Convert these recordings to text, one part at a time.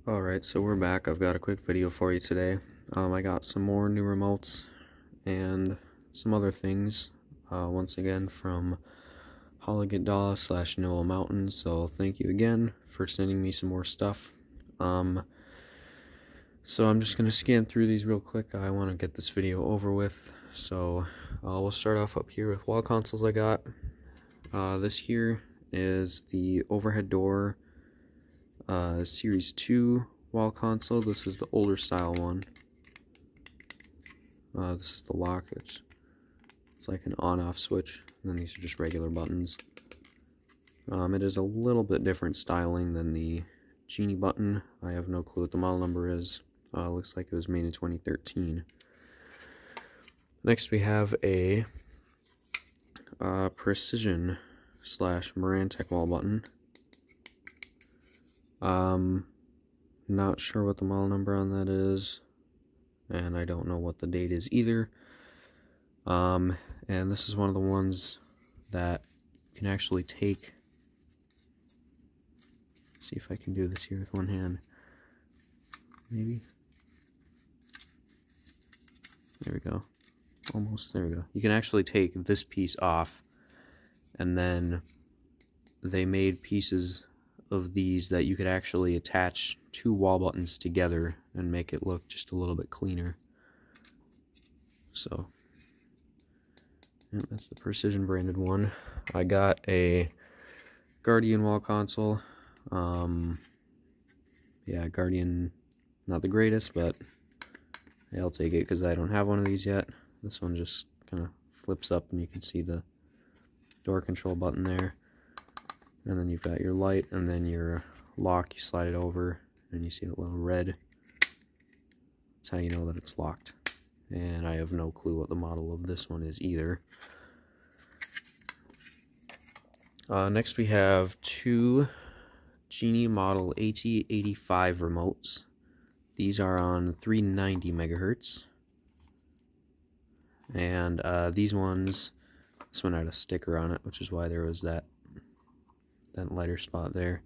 Alright, so we're back. I've got a quick video for you today. I got some more new remotes and some other things, once again from Holigetdaw / Noah Mountain, so thank you again for sending me some more stuff. So I'm just going to scan through these real quick. I want to get this video over with, so we'll start off up here with wall consoles I got. This here is the overhead door Series 2 wall console. This is the older style one. This is the lock. It's like an on-off switch, and then these are just regular buttons. It is a little bit different styling than the Genie button. I have no clue what the model number is. Looks like it was made in 2013. Next we have a Precision / Marantec wall button. Not sure what the model number on that is, and I don't know what the date is either. And this is one of the ones that you can actually take. Let's see if I can do this here with one hand. Maybe. There we go. Almost. There we go. You can actually take this piece off, and then they made pieces of these that you could actually attach two wall buttons together and make it look just a little bit cleaner. So yeah, that's the Precision branded one. I got a Guardian wall console. Yeah, Guardian, not the greatest, but yeah, I'll take it because I don't have one of these yet. This one just kind of flips up and you can see the door control button there. And then you've got your light, and then your lock, you slide it over, and you see that little red. That's how you know that it's locked. And I have no clue what the model of this one is either. Next we have two Genie Model AT85 remotes. These are on 390 megahertz. And these ones, this one had a sticker on it, which is why there was that lighter spot there.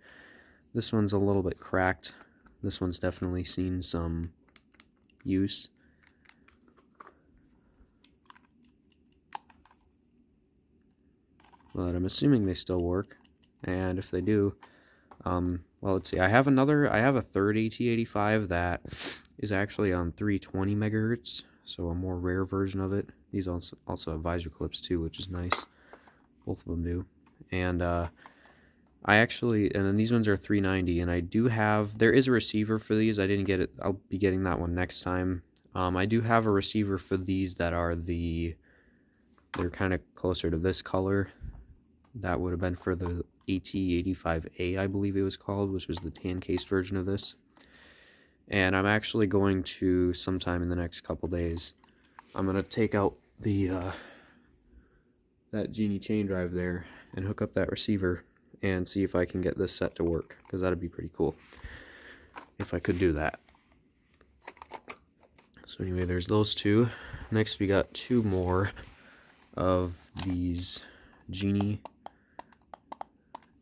This one's a little bit cracked. This one's definitely seen some use. But I'm assuming they still work, and if they do, well, let's see. I have a third AT85 that is actually on 320 megahertz, so a more rare version of it. These also have visor clips too, which is nice. Both of them do. And and then these ones are 390, and I do have, there is a receiver for these. I didn't get it. I'll be getting that one next time. I do have a receiver for these that are they're kind of closer to this color. That would have been for the AT85A, I believe it was called, which was the tan cased version of this. And I'm actually going to, sometime in the next couple days, I'm going to take out the that Genie chain drive there and hook up that receiver and see if I can get this set to work, because that'd be pretty cool if I could do that. So anyway, there's those two. Next we got two more of these Genie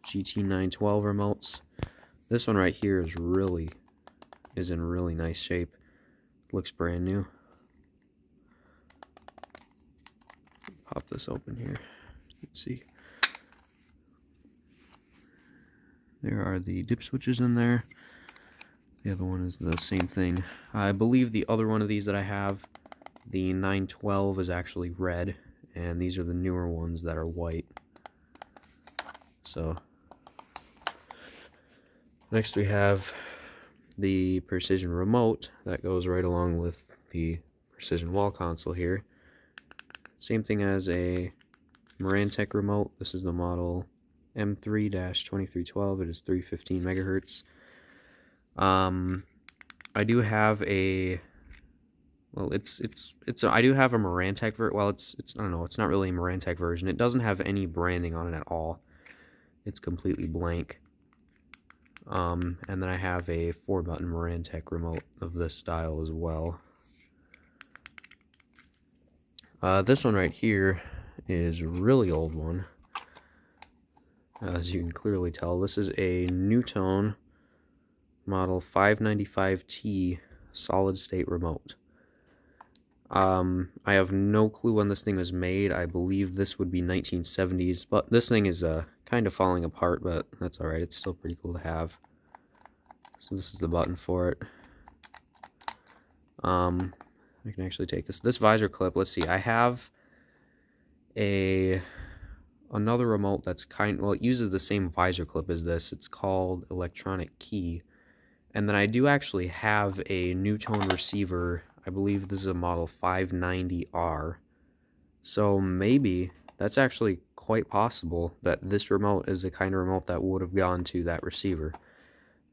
GT912 remotes. This one right here is in really nice shape. Looks brand new. Pop this open here. Let's see. There are the dip switches in there. The other one is the same thing. I believe the other one of these that I have, the 912, is actually red, and these are the newer ones that are white. So next we have the Precision remote that goes right along with the Precision wall console here. Same thing as a Marantec remote. This is the model M3-2312. It is 315 megahertz. I do have a, well, I do have a Marantec I don't know, it's not really a Marantec version. It doesn't have any branding on it at all. It's completely blank. And then I have a 4-button Marantec remote of this style as well. This one right here is a really old one. As you can clearly tell, this is a NuTone model 595T solid state remote. I have no clue when this thing was made. I believe this would be 1970s, but this thing is kind of falling apart, but that's alright. It's still pretty cool to have. So this is the button for it. I can actually take this visor clip. Let's see. I have another remote that's well, it uses the same visor clip as this. It's called Electronic Key. And then I do actually have a NuTone receiver. I believe this is a model 590R. So maybe that's actually quite possible that this remote is the kind of remote that would have gone to that receiver.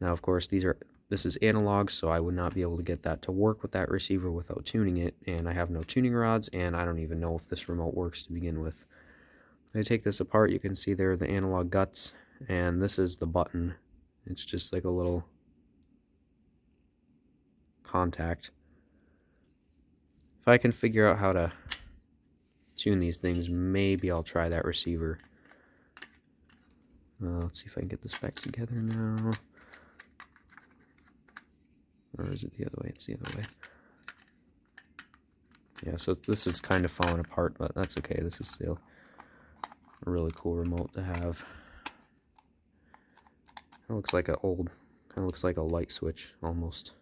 Now, of course, this is analog, so I would not be able to get that to work with that receiver without tuning it, and I have no tuning rods, and I don't even know if this remote works to begin with. I take this apart, you can see there are the analog guts, and this is the button. It's just like a little contact. If I can figure out how to tune these things, maybe I'll try that receiver. Let's see if I can get this back together now. Or is it the other way? It's the other way. Yeah, so this is kind of falling apart, but that's okay. This is still a really cool remote to have. It looks like kind of looks like a light switch almost.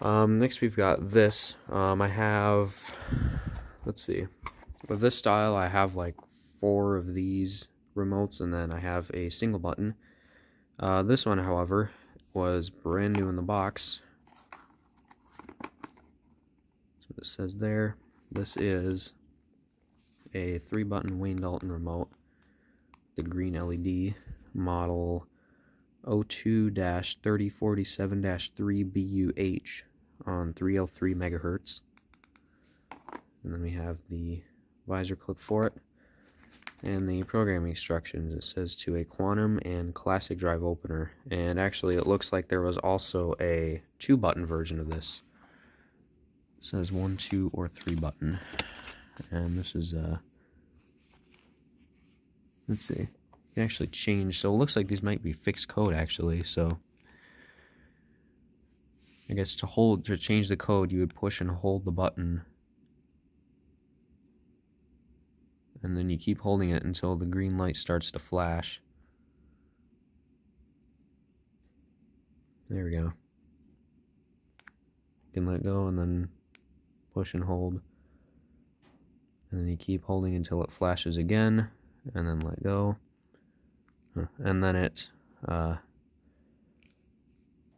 Next we've got this. I have, let's see, with this style I have like 4 of these remotes, and then I have a single button. This one, however, was brand new in the box. That's what it says there. This is a 3-button Wayne Dalton remote, the green LED, model 02-3047-3BUH on 303 megahertz. And then we have the visor clip for it, and the programming instructions. It says to a quantum and classic drive opener, and actually it looks like there was also a 2-button version of this. It says 1, 2, or 3 button, and this is let's see, you can actually change, so it looks like these might be fixed code actually. So I guess to change the code, you would push and hold the button, and then you keep holding it until the green light starts to flash. There we go. You can let go and then push and hold, and then you keep holding until it flashes again, and then let go, and then it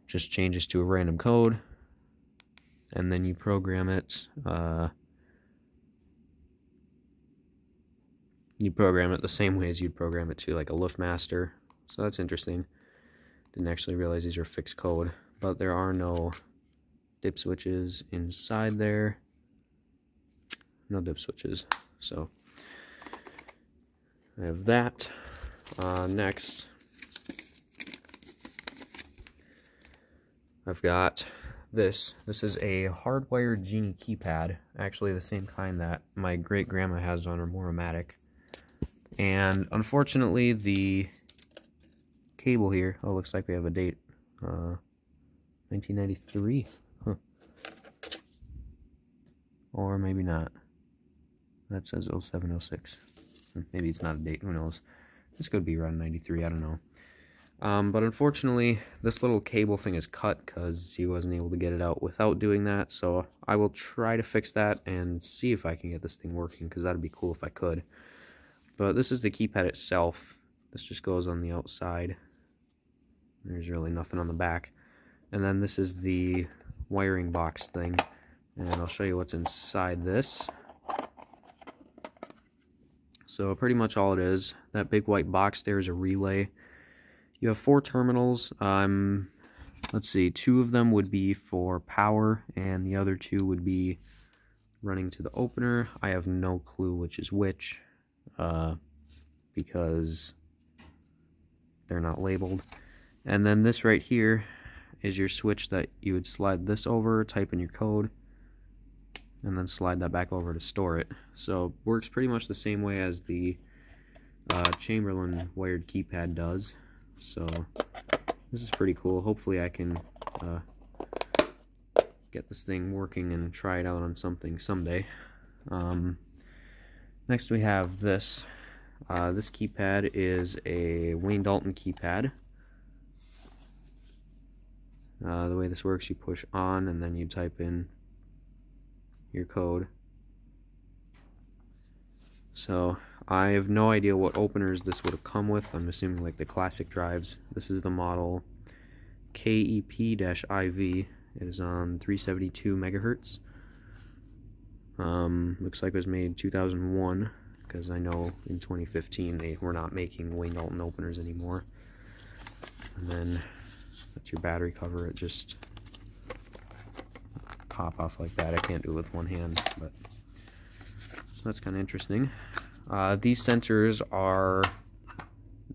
just changes to a random code, and then you program it. You program it the same way as you'd program it to like a LiftMaster. So that's interesting. Didn't actually realize these are fixed code, but there are no dip switches inside there. No dip switches. So I have that. Next, I've got this. This is a hardwired Genie keypad, actually the same kind that my great-grandma has on her Moromatic. And unfortunately, the cable here, oh, looks like we have a date, 1993, huh. Or maybe not. That says 0706. Maybe it's not a date, who knows. This could be around 93, I don't know. But unfortunately, this little cable thing is cut because he wasn't able to get it out without doing that. So I will try to fix that and see if I can get this thing working, because that'd be cool if I could. But this is the keypad itself. This just goes on the outside. There's really nothing on the back. And then this is the wiring box thing. And I'll show you what's inside this. So pretty much all it is, that big white box there is a relay. You have 4 terminals. Let's see, 2 of them would be for power, and the other 2 would be running to the opener. I have no clue which is which, because they're not labeled. And then this right here is your switch that you would slide this over, type in your code, and then slide that back over to store it. So works pretty much the same way as the Chamberlain wired keypad does. So this is pretty cool. Hopefully I can get this thing working and try it out on something someday. Next we have this. This keypad is a Wayne Dalton keypad. The way this works, you push on and then you type in your code. So I have no idea what openers this would have come with. I'm assuming like the classic drives. This is the model KEP-IV. It is on 372 megahertz. Looks like it was made 2001, because I know in 2015 they were not making Wayne Dalton openers anymore. And then that's your battery cover. It just pop off like that. I can't do it with one hand, but so that's kind of interesting. These sensors are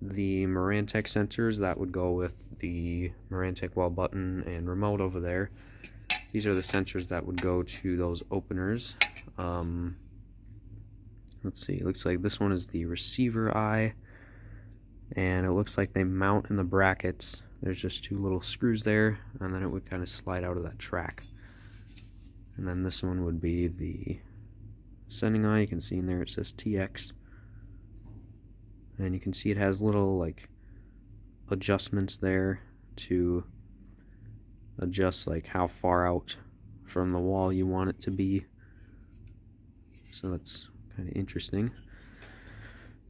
the Marantec sensors that would go with the Marantec wall button and remote over there. These are the sensors that would go to those openers. Let's see, it looks like this one is the receiver eye, and it looks like they mount in the brackets. There's just two little screws there, and then it would kind of slide out of that track. And then this one would be the sending eye. You can see in there it says TX, and you can see it has little like adjustments there to adjust like how far out from the wall you want it to be. So that's kind of interesting.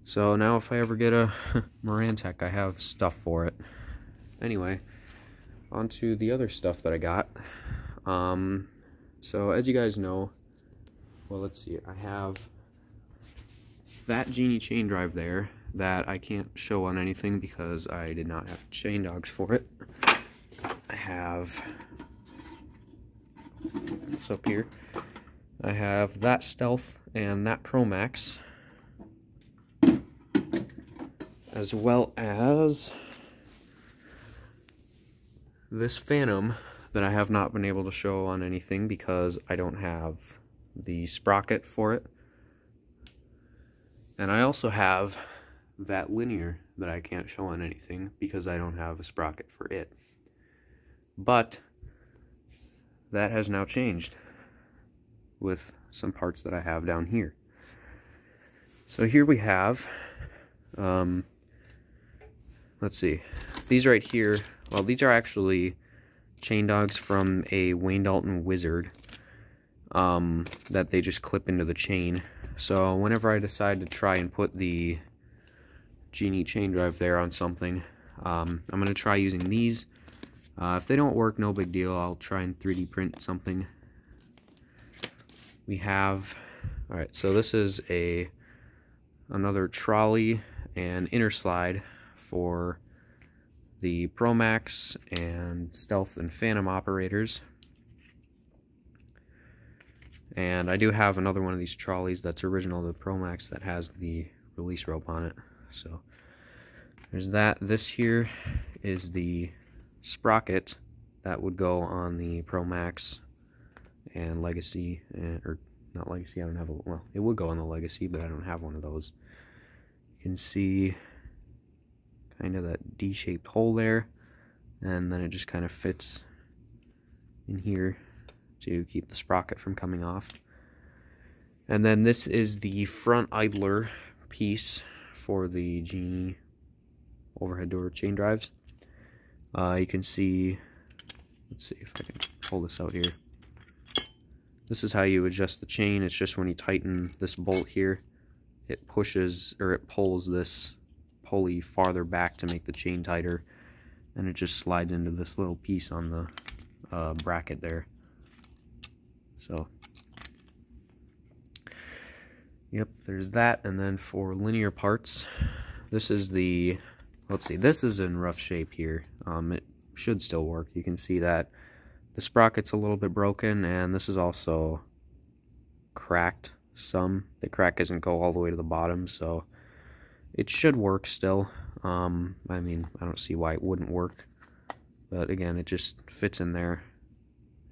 So now if I ever get a Marantec, I have stuff for it. Anyway, on to the other stuff that I got. So as you guys know, well, let's see, I have that Genie chain drive there that I can't show on anything because I did not have chain dogs for it. I have, it's up here, I have that Stealth and that Promax, as well as this Phantom that I have not been able to show on anything because I don't have the sprocket for it. And I also have that Linear that I can't show on anything because I don't have a sprocket for it. But that has now changed with some parts that I have down here. So here we have, let's see, these right here, well, these are actually chain dogs from a Wayne Dalton Wizard that they just clip into the chain. So whenever I decide to try and put the Genie chain drive there on something, I'm going to try using these. If they don't work, no big deal. I'll try and 3D print something. We have, alright, so this is another trolley and inner slide for the Promax and Stealth and Phantom operators. And I do have another one of these trolleys that's original to the Promax that has the release rope on it. So there's that. This here is the sprocket that would go on the Promax and Legacy, or not Legacy, I don't have a, well, it would go on the Legacy, but I don't have one of those. You can see kind of that D-shaped hole there, and then it just kind of fits in here to keep the sprocket from coming off. And then this is the front idler piece for the Genie overhead door chain drives. You can see, let's see if I can pull this out here. This is how you adjust the chain. It's just when you tighten this bolt here, it pushes, or it pulls this pulley farther back to make the chain tighter, and it just slides into this little piece on the bracket there. So, yep, there's that. And then for linear parts, this is the, let's see, this is in rough shape here. It should still work. You can see that the sprocket's a little bit broken, and this is also cracked some. The crack doesn't go all the way to the bottom, so it should work still. I mean, I don't see why it wouldn't work, but again, it just fits in there,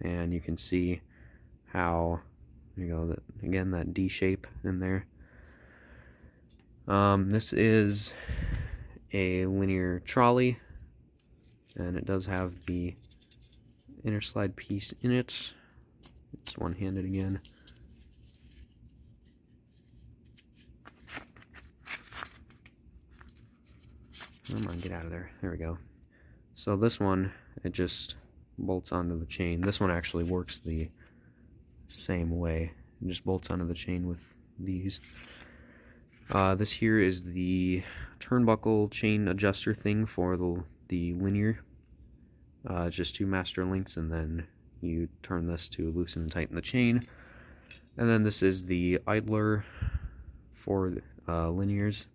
and you can see how, there you go, that, again, that D shape in there. This is a linear trolley, and it does have the inner slide piece in it. It's one-handed again. Come on, get out of there. There we go. So this one, it just bolts onto the chain. This one actually works the same way. It just bolts onto the chain with these. This here is the turnbuckle chain adjuster thing for the linear. It's just 2 master links, and then you turn this to loosen and tighten the chain. And then this is the idler for linears.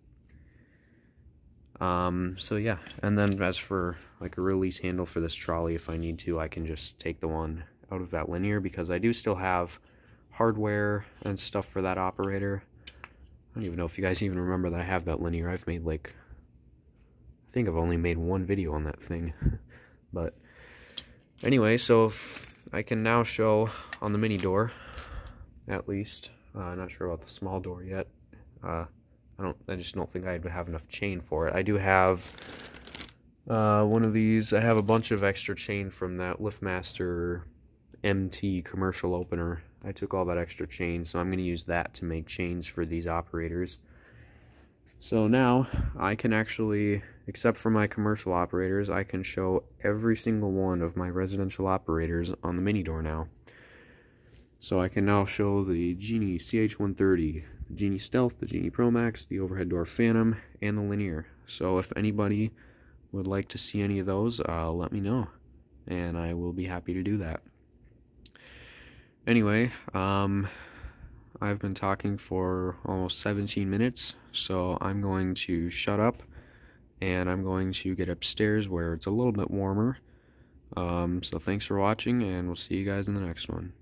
So yeah, and then as for like a release handle for this trolley, if I need to, I can just take the one out of that linear, because I do still have hardware and stuff for that operator. I don't even know if you guys even remember that I have that linear. I've made like, I think I've only made 1 video on that thing. But anyway, so if I can now show on the mini door, at least. Not sure about the small door yet. I just don't think I'd have enough chain for it. I do have one of these. I have a bunch of extra chain from that LiftMaster MT commercial opener. I took all that extra chain, so I'm going to use that to make chains for these operators. So now I can actually, except for my commercial operators, I can show every single one of my residential operators on the mini door now. So I can now show the Genie CH130, the Genie Stealth, the Genie Pro Max, the overhead door Phantom, and the linear. So if anybody would like to see any of those, let me know, and I will be happy to do that. Anyway, I've been talking for almost 17 minutes, so I'm going to shut up, and I'm going to get upstairs where it's a little bit warmer. So thanks for watching, and we'll see you guys in the next one.